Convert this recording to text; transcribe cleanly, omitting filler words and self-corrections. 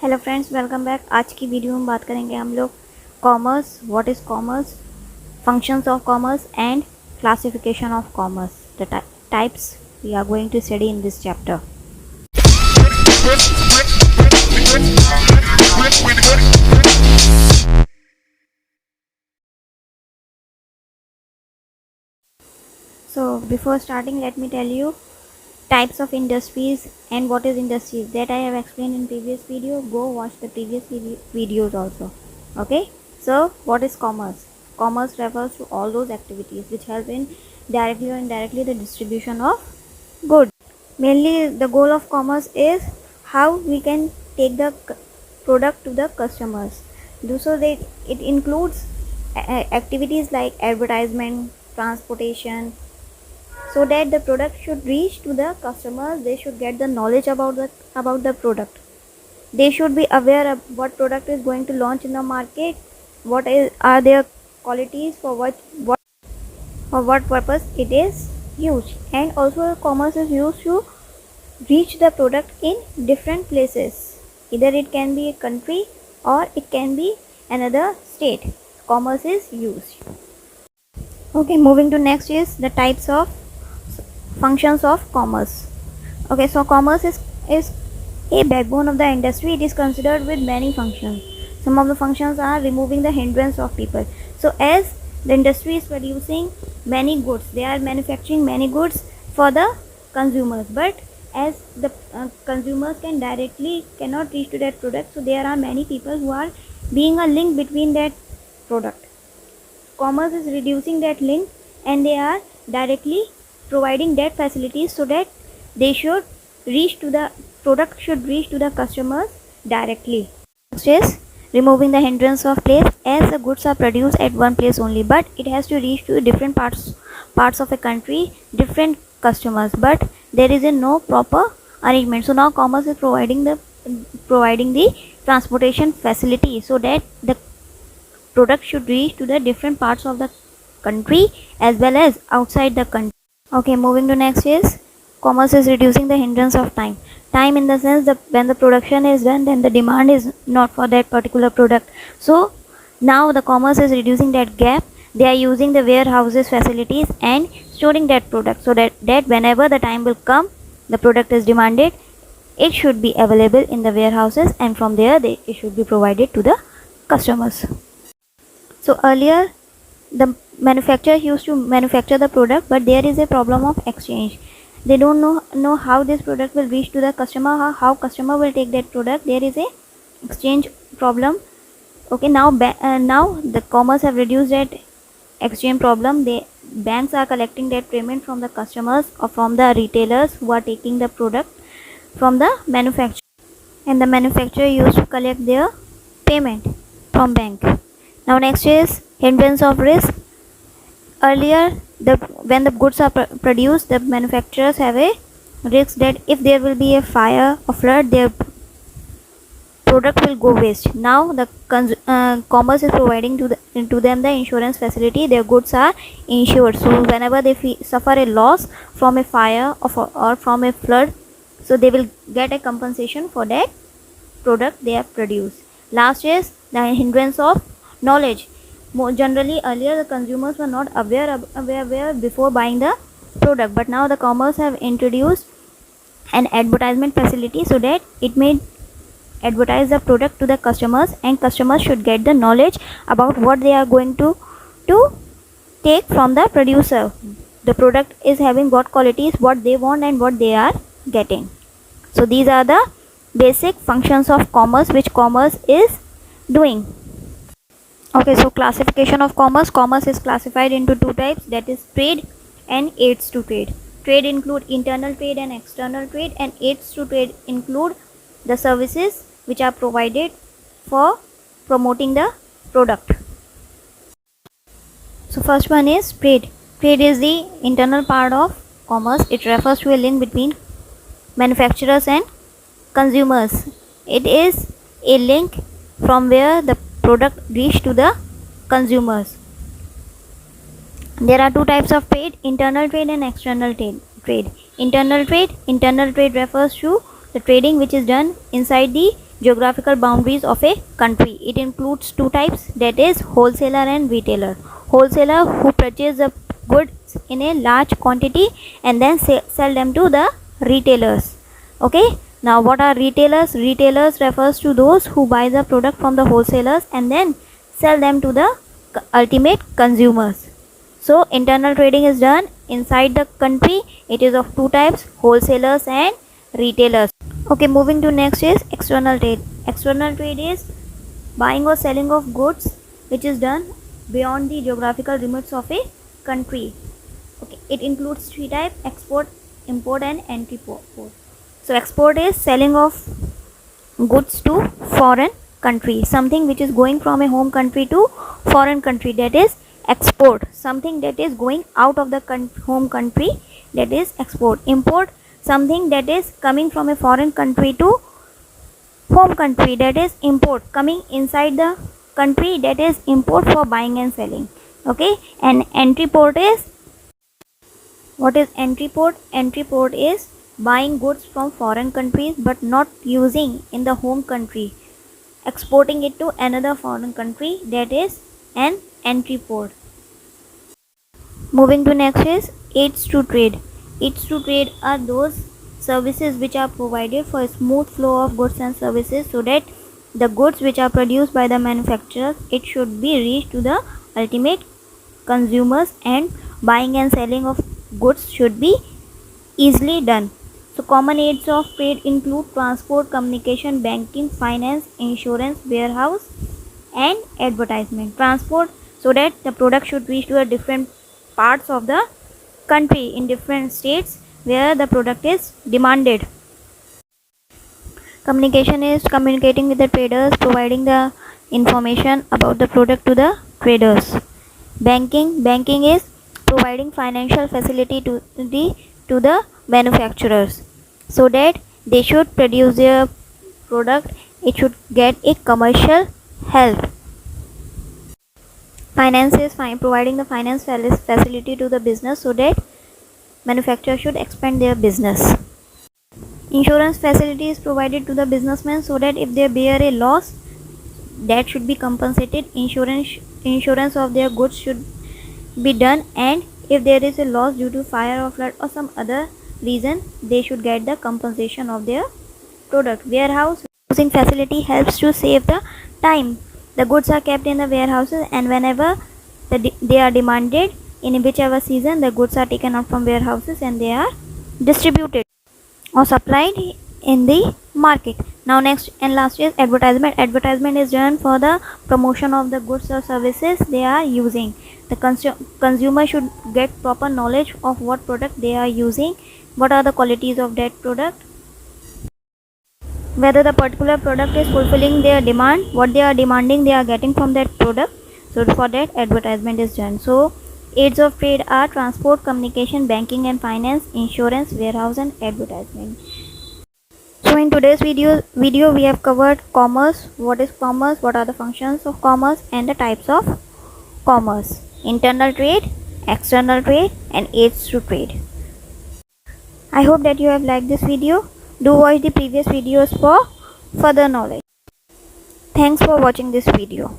Hello friends, welcome back. आज की video में बात करेंगे हम लोग commerce, what is commerce, functions of commerce and classification of commerce. The types we are going to study in this chapter. So before starting, let me tell you types of industries and what is industries that I have explained in previous video. Go watch the previous videos also. Okay, so what is commerce? Commerce refers to all those activities which help in directly or indirectly the distribution of goods. Mainly the goal of commerce is how we can take the product to the customers. Do so that it includes activities like advertisement, transportation, so that the product should reach to the customers. They should get the knowledge about the product. They should be aware of what product is going to launch in the market, are their qualities, for what purpose it is used. And also commerce is used to reach the product in different places. Either it can be a country or it can be another state. Commerce is used. Okay, moving to next is the types of functions of commerce. Okay, so commerce is a backbone of the industry. It is considered with many functions. Some of the functions are removing the hindrance of people. So as the industry is producing many goods, they are manufacturing many goods for the consumers, but as the consumers cannot reach to that product, so there are many people who are being a link between that product. Commerce is reducing that link, and they are directly providing that facilities so that they should reach to the product should reach to the customers directly. Next is removing the hindrance of place. As the goods are produced at one place only, but it has to reach to different parts of a country, different customers, but there is no proper arrangement. So now commerce is providing the transportation facility so that the product should reach to the different parts of the country as well as outside the country. Okay, moving to next is commerce is reducing the hindrance of time. Time in the sense that when the production is done, then the demand is not for that particular product. So now the commerce is reducing that gap. They are using the warehouses facilities and storing that product so that whenever the time will come, the product is demanded, it should be available in the warehouses, and from there it should be provided to the customers. So earlier the manufacturer used to manufacture the product, but there is a problem of exchange. They don't know how this product will reach to the customer, how customer will take that product. There is a exchange problem. Okay, now the commerce have reduced that exchange problem. Banks are collecting that payment from the customers or from the retailers who are taking the product from the manufacturer, and the manufacturer used to collect their payment from bank. Now next is hindrance of risk. Earlier, when the goods are produced, the manufacturers have a risk that if there will be a fire or flood, their product will go waste. Now the commerce is providing to them the insurance facility. Their goods are insured, so whenever they suffer a loss from a fire or from a flood, so they will get a compensation for that product they have produced. Last is the hindrance of knowledge. More generally, earlier the consumers were not aware before buying the product, but now the commerce have introduced an advertisement facility so that it may advertise the product to the customers, and customers should get the knowledge about what they are going to take from the producer. The product is having what qualities, what they want, and what they are getting. So these are the basic functions of commerce which commerce is doing. Okay, so classification of commerce. Commerce is classified into two types, that is trade and aids to trade. Trade include internal trade and external trade, and aids to trade include the services which are provided for promoting the product. So first one is trade. Trade is the internal part of commerce. It refers to a link between manufacturers and consumers. It is a link from where the product reach to the consumers. There are two types of trade: internal trade and external trade. Internal trade refers to the trading which is done inside the geographical boundaries of a country. It includes two types, that is wholesaler and retailer. Wholesaler who purchase the goods in a large quantity and then sell them to the retailers. Okay, now what are retailers? Retailers refers to those who buy the product from the wholesalers and then sell them to the ultimate consumers. So internal trading is done inside the country. It is of two types, wholesalers and retailers. Okay, moving to next is external trade. External trade is buying or selling of goods which is done beyond the geographical limits of a country. Okay, it includes three types, export, import and entry-port. So export is selling of goods to foreign country, something which is going from a home country to foreign country, that is export. Something that is going out of the home country, that is export. Import, something that is coming from a foreign country to home country, that is import. Coming inside the country, that is import for buying and selling. Okay, and entry port is, what is entry port? Entry port is buying goods from foreign countries but not using in the home country, exporting it to another foreign country, that is an entry port. Moving to next is aids to trade. Aids to trade are those services which are provided for a smooth flow of goods and services, so that the goods which are produced by the manufacturers, it should be reached to the ultimate consumers, and buying and selling of goods should be easily done. So common aids of trade include transport, communication, banking, finance, insurance, warehouse and advertisement. Transport, so that the product should reach to the different parts of the country in different states where the product is demanded. Communication is communicating with the traders, providing the information about the product to the traders. Banking is providing financial facility to the manufacturers, so that they should produce their product, it should get a commercial help. Finance is providing the finance facility to the business, so that manufacturers should expand their business. Insurance facility is provided to the businessmen, so that if they bear a loss, that should be compensated. Insurance of their goods should be done, and if there is a loss due to fire or flood or some other reason, they should get the compensation of their product. Warehousing facility helps to save the time. The goods are kept in the warehouses, and whenever they are demanded, in whichever season, the goods are taken out from warehouses and they are distributed or supplied in the market. Now next and last is advertisement. Advertisement is done for the promotion of the goods or services they are using. The consumer should get proper knowledge of what product they are using, what are the qualities of that product, whether the particular product is fulfilling their demand, what they are demanding they are getting from that product. So for that, advertisement is done. So aids of trade are transport, communication, banking and finance, insurance, warehouse and advertisement. So in today's video we have covered commerce, what is commerce, what are the functions of commerce and the types of commerce, internal trade, external trade and aids to trade. I hope that you have liked this video. Do watch the previous videos for further knowledge. Thanks for watching this video.